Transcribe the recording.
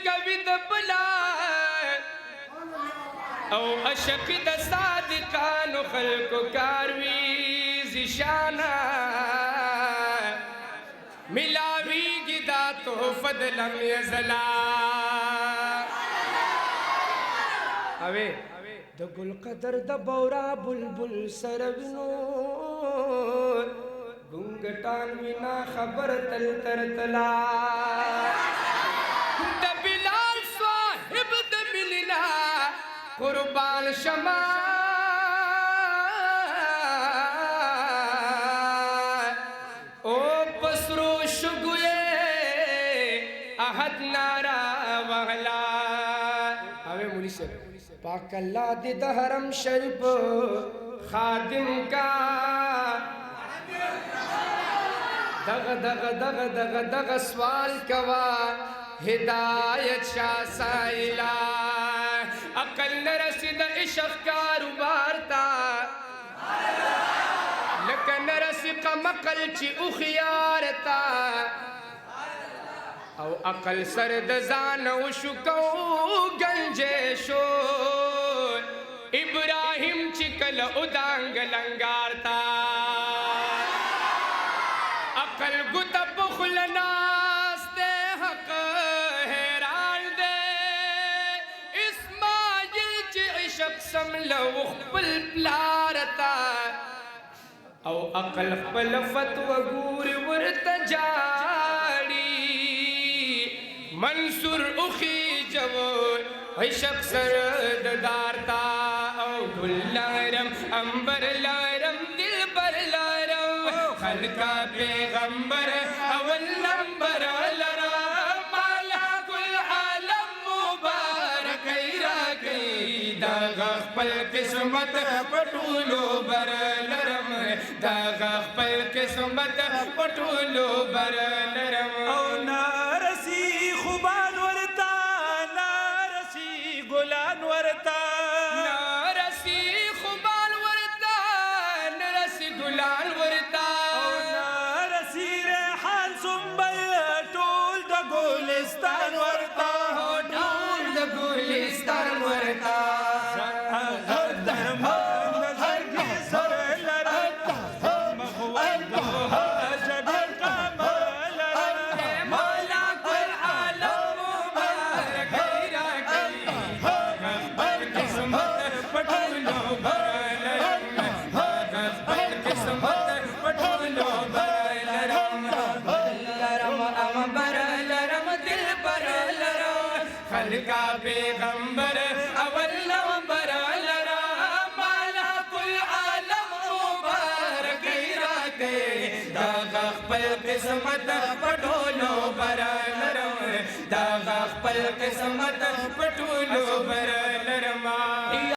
کوي د بلا او عشق د صادقانو خلکو کاروي زشانا ملاویږي دا تحفه د لم یزلا اوه د ګل قدر د بورا بلبل سروینو ګونګټان وینا خبر تل تر تلا د بلال صاحب د ملنا قربان شما او پسرو شګوې احد نارا وهلا اوه مولوی صاحب پاک اللہ دے دا حرم شریف خادم کا دغ دغ دغ دغ دغ سوال کوا ہدایت شاہ سائلہ عقل نرسد عشق کاروبار تا لکن نرسق مقل چی اخیار تا او عقل سرد زانو شکو گنجے شو ابراہیم چکل ادانگ لنگارتا عقل گت بخل ناس دے حق حیران دے اسماعیل چی عشق سملو خپل پلارتا او عقل خپل فتوہ گور ورتجاڑی منصور اخی جو عشق سرد دارتا او گل لارم امبر لارم دل بر لارم خلقہ پیغمبر اول نمبر لارم مالا کل عالم مبارک ایرا گئی داغ پل قسمت پٹولو بر لرم داغ پل قسمت پٹولو بر لرم او نارسی خوبان ورتا نارسی گلان ورتا نارسی خوبان ورتا نرسی گلان ورتا او نارسی ریحان سنبل ټول د ګلستان ورتا ټول د ګلستان ورتا خلقہ پیغمبر اول نمبر لرا مالا کل عالم مبارک راتے داغ خپل قسمت پٹولو بر لرم داغ خپل قسمت پٹولو بر